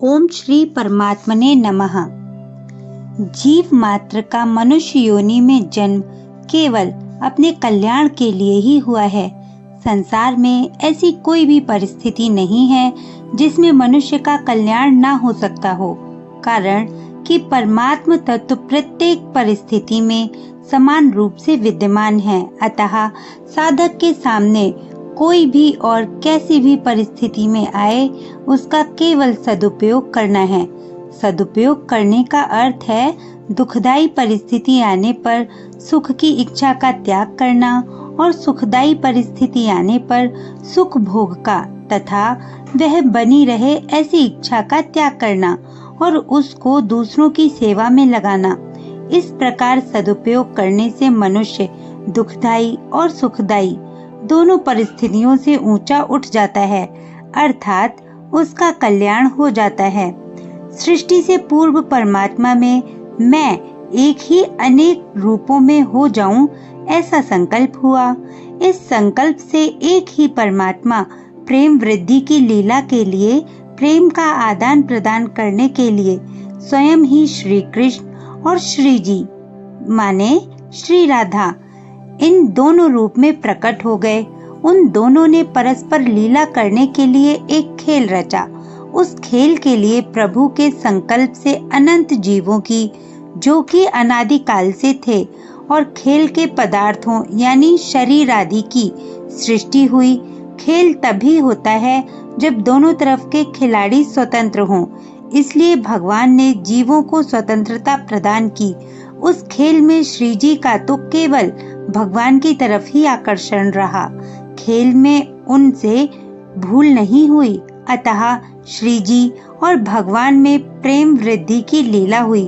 ओम श्री परमात्मने नमः। जीव मात्र का मनुष्य योनि में जन्म केवल अपने कल्याण के लिए ही हुआ है। संसार में ऐसी कोई भी परिस्थिति नहीं है जिसमें मनुष्य का कल्याण ना हो सकता हो, कारण कि परमात्म तत्व प्रत्येक परिस्थिति में समान रूप से विद्यमान है। अतः साधक के सामने कोई भी और कैसी भी परिस्थिति में आए, उसका केवल सदुपयोग करना है। सदुपयोग करने का अर्थ है दुखदाई परिस्थिति आने पर सुख की इच्छा का त्याग करना और सुखदाई परिस्थिति आने पर सुख भोग का तथा वह बनी रहे ऐसी इच्छा का त्याग करना और उसको दूसरों की सेवा में लगाना। इस प्रकार सदुपयोग करने से मनुष्य दुखदाई और सुखदाई दोनों परिस्थितियों से ऊंचा उठ जाता है, अर्थात उसका कल्याण हो जाता है। सृष्टि से पूर्व परमात्मा में मैं एक ही अनेक रूपों में हो जाऊं, ऐसा संकल्प हुआ। इस संकल्प से एक ही परमात्मा प्रेम वृद्धि की लीला के लिए, प्रेम का आदान प्रदान करने के लिए स्वयं ही श्री कृष्ण और श्री जी माने श्री राधा इन दोनों रूप में प्रकट हो गए। उन दोनों ने परस्पर लीला करने के लिए एक खेल रचा। उस खेल के लिए प्रभु के संकल्प से अनंत जीवों की, जो कि अनादिकाल से थे, और खेल के पदार्थों यानी शरीर आदि की सृष्टि हुई। खेल तभी होता है जब दोनों तरफ के खिलाड़ी स्वतंत्र हों, इसलिए भगवान ने जीवों को स्वतंत्रता प्रदान की। उस खेल में श्री जी का तो केवल भगवान की तरफ ही आकर्षण रहा, खेल में उनसे भूल नहीं हुई। अतः श्री जी और भगवान में प्रेम वृद्धि की लीला हुई,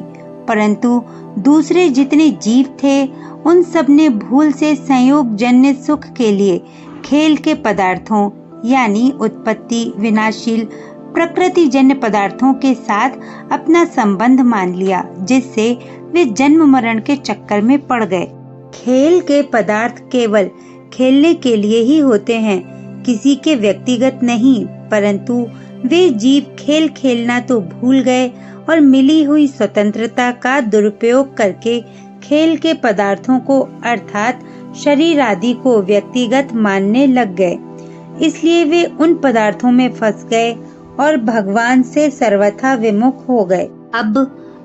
परंतु दूसरे जितने जीव थे उन सब ने भूल से संयोग जन्य सुख के लिए खेल के पदार्थों यानी उत्पत्ति विनाशील प्रकृति जन्य पदार्थों के साथ अपना संबंध मान लिया, जिससे वे जन्म मरण के चक्कर में पड़ गए। खेल के पदार्थ केवल खेलने के लिए ही होते हैं, किसी के व्यक्तिगत नहीं, परंतु वे जीव खेल खेलना तो भूल गए और मिली हुई स्वतंत्रता का दुरुपयोग करके खेल के पदार्थों को अर्थात शरीर आदि को व्यक्तिगत मानने लग गए। इसलिए वे उन पदार्थों में फंस गए और भगवान से सर्वथा विमुख हो गए। अब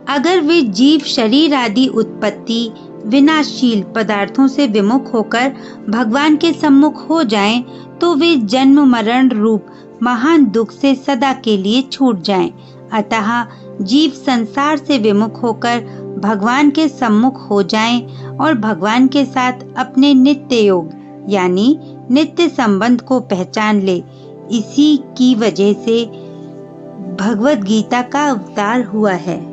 अगर वे जीव शरीर आदि उत्पत्ति विनाशील पदार्थों से विमुख होकर भगवान के सम्मुख हो जाएं, तो वे जन्म मरण रूप महान दुख से सदा के लिए छूट जाएं। अतः जीव संसार से विमुख होकर भगवान के सम्मुख हो जाएं और भगवान के साथ अपने नित्य योग यानी नित्य संबंध को पहचान ले। इसी की वजह से भगवत गीता का अवतार हुआ है।